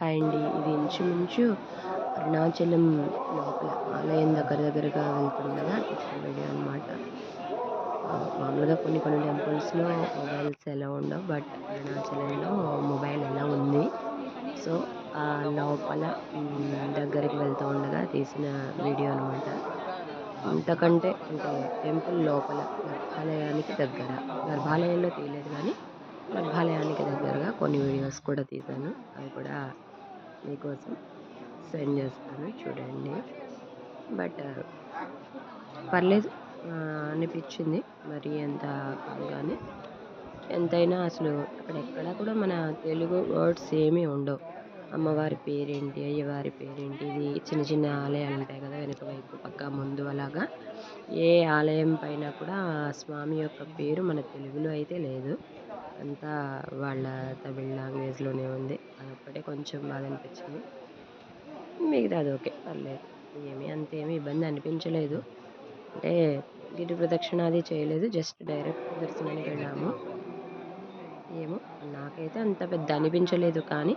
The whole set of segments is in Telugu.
హాయ్ అండి. ఇది ఇంచుమించు అరుణాచలం లోపల ఆలయం దగ్గరగా వెళ్తుండగా తీసిన వీడియో అనమాట. మామూలుగా కొన్ని టెంపుల్స్‌లో మొబైల్స్ అలౌ ఉండవు. బట్ అరుణాచలంలో మొబైల్ అలౌ ఉంది. సో, లోపల దగ్గరికి వెళ్తూ ఉండగా తీసిన వీడియో అనమాట. అంతకంటే అంటే టెంపుల్ లోపల గర్భాలయానికి దగ్గర. గర్భాలయంలో తీయలేదు గానీ, గర్భాలయానికి దగ్గరగా కొన్ని వీడియోస్ కూడా తీశాను. అవి కూడా మీకోసం సెండ్ చేస్తాను చూడండి. బట్ పర్లేదు అనిపిచ్చింది. మరీ అంత కాదు గానీ, ఎంతైనా అసలు అక్కడెక్కడ కూడా మన తెలుగు వర్డ్స్ ఏమీ ఉండవు. అమ్మవారి పేరేంటి, అయ్యవారి పేరేంటి, ఇది చిన్న ఆలయాలుంటాయి కదా! వెనక వైపు, పక్క, ముందు అలాగా. ఏ ఆలయం పైన కూడా ఆ స్వామి యొక్క పేరు మన తెలుగులో అయితే లేదు. అంతా వాళ్ళ తమిళ్ లాంగ్వేజ్‌లోనే ఉంది. అదొక్కటే కొంచెం బాధనిపిచ్చింది. మిగతాది ఓకే. పర్లేదు. అంతేమి ఇబ్బంది అనిపించలేదు. అంటే గిరి ప్రదక్షిణ అది చేయలేదు. జస్ట్ డైరెక్ట్ దర్శనానికెళ్ళాము. ఏమో నాకైతే అంత పెద్ద అనిపించలేదు. కానీ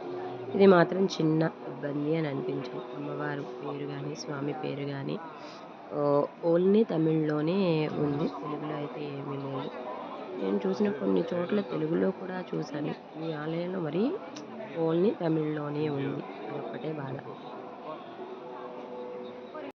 ఇది మాత్రం చిన్న ఇబ్బంది అని అనిపించింది. అమ్మవారు పేరు గాని, స్వామి పేరు గాని ఓన్లీ తమిళ్‌లోనే ఉంది. తెలుగులో అయితే ఏమీ లేదు. నేను చూసిన కొన్ని చోట్ల తెలుగులో కూడా చూశాను. ఈ ఆలయంలో మరీ ఓన్లీ తమిళ్‌లోనే ఉంది. అదొక్కటే బాధ.